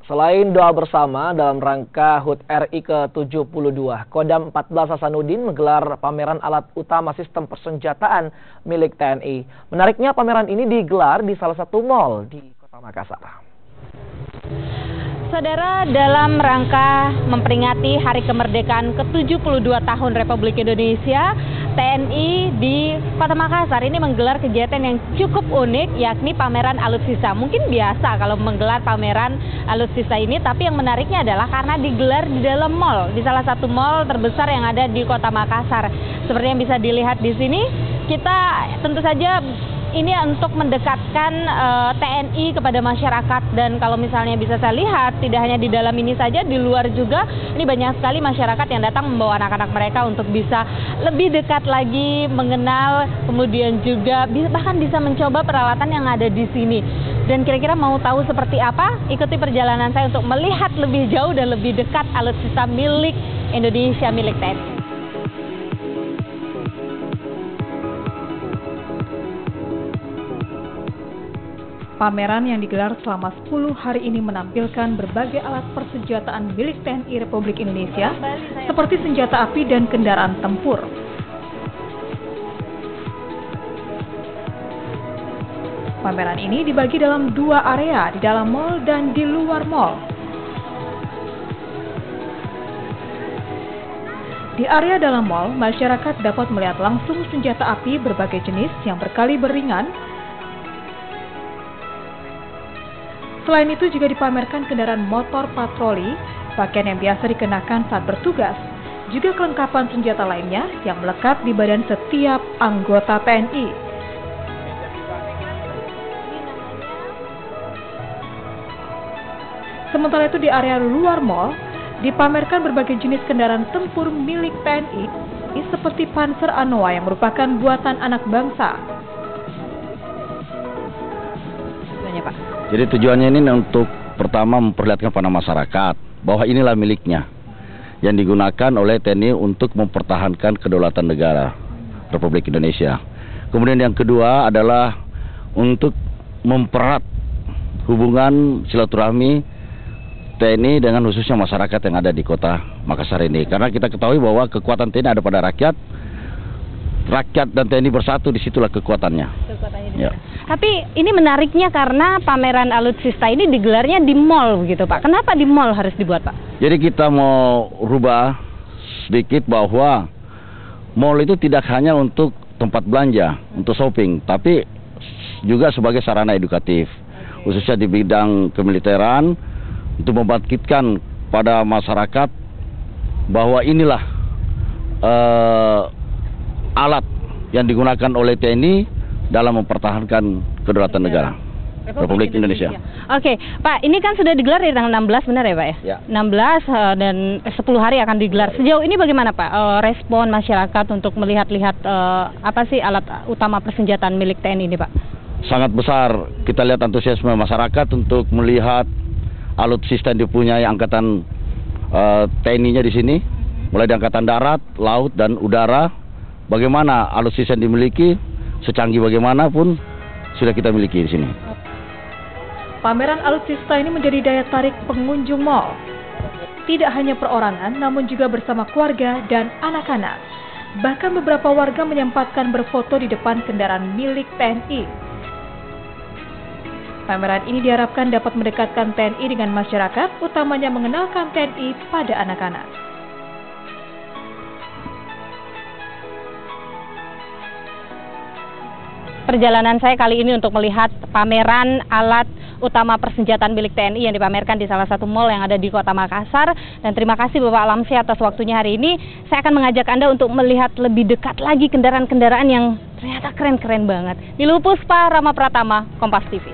Selain doa bersama dalam rangka HUT RI ke-72, Kodam 14 Hasanuddin menggelar pameran alat utama sistem persenjataan milik TNI. Menariknya pameran ini digelar di salah satu mal di Kota Makassar. Saudara, dalam rangka memperingati Hari Kemerdekaan ke-72 tahun Republik Indonesia, TNI di Kota Makassar ini menggelar kegiatan yang cukup unik, yakni pameran alutsista. Mungkin biasa kalau menggelar pameran alutsista ini, tapi yang menariknya adalah karena digelar di dalam mal, di salah satu mal terbesar yang ada di Kota Makassar. Seperti yang bisa dilihat di sini, kita tentu saja ini untuk mendekatkan TNI kepada masyarakat, dan kalau misalnya bisa saya lihat tidak hanya di dalam ini saja, di luar juga ini banyak sekali masyarakat yang datang membawa anak-anak mereka untuk bisa lebih dekat lagi mengenal, kemudian juga bahkan bisa mencoba peralatan yang ada di sini. Dan kira-kira mau tahu seperti apa? Ikuti perjalanan saya untuk melihat lebih jauh dan lebih dekat alutsista milik Indonesia, milik TNI. Pameran yang digelar selama 10 hari ini menampilkan berbagai alat persenjataan milik TNI Republik Indonesia seperti senjata api dan kendaraan tempur. Pameran ini dibagi dalam 2 area, di dalam mal dan di luar mal. Di area dalam mal, masyarakat dapat melihat langsung senjata api berbagai jenis yang berkaliber ringan. Selain itu juga dipamerkan kendaraan motor patroli, pakaian yang biasa dikenakan saat bertugas, juga kelengkapan senjata lainnya yang melekat di badan setiap anggota TNI. Sementara itu di area luar mal, dipamerkan berbagai jenis kendaraan tempur milik TNI, seperti Panzer Anoa yang merupakan buatan anak bangsa. Jadi tujuannya ini untuk pertama memperlihatkan pada masyarakat bahwa inilah miliknya yang digunakan oleh TNI untuk mempertahankan kedaulatan negara Republik Indonesia. Kemudian yang kedua adalah untuk mempererat hubungan silaturahmi TNI dengan khususnya masyarakat yang ada di Kota Makassar ini. Karena kita ketahui bahwa kekuatan TNI ada pada rakyat dan TNI bersatu, disitulah kekuatannya. Ya. Tapi ini menariknya karena pameran alutsista ini digelarnya di mall begitu Pak. Kenapa di mall harus dibuat Pak? Jadi kita mau rubah sedikit bahwa mall itu tidak hanya untuk tempat belanja, untuk shopping, tapi juga sebagai sarana edukatif. Khususnya di bidang kemiliteran, untuk membangkitkan pada masyarakat bahwa inilah alat yang digunakan oleh TNI dalam mempertahankan kedaulatan negara Republik Indonesia. Oke, Pak, ini kan sudah digelar di tanggal 16 benar ya Pak ya? Ya. 16 dan 10 hari akan digelar. Sejauh ini bagaimana Pak respon masyarakat untuk melihat-lihat apa sih alat utama persenjataan milik TNI ini Pak? Sangat besar. Kita lihat antusiasme masyarakat untuk melihat alutsista yang dipunyai angkatan TNI-nya di sini, mulai dari angkatan darat, laut dan udara. Bagaimana alutsista yang dimiliki, secanggih bagaimanapun sudah kita miliki di sini. Pameran alutsista ini menjadi daya tarik pengunjung mal. Tidak hanya perorangan, namun juga bersama keluarga dan anak-anak. Bahkan beberapa warga menyempatkan berfoto di depan kendaraan milik TNI. Pameran ini diharapkan dapat mendekatkan TNI dengan masyarakat, utamanya mengenalkan TNI pada anak-anak. Perjalanan saya kali ini untuk melihat pameran alat utama persenjataan milik TNI yang dipamerkan di salah satu mal yang ada di Kota Makassar. Dan terima kasih Bapak Alamsi atas waktunya hari ini. Saya akan mengajak Anda untuk melihat lebih dekat lagi kendaraan-kendaraan yang ternyata keren-keren banget. Niluh Puspa, Rama Pratama, Kompas TV.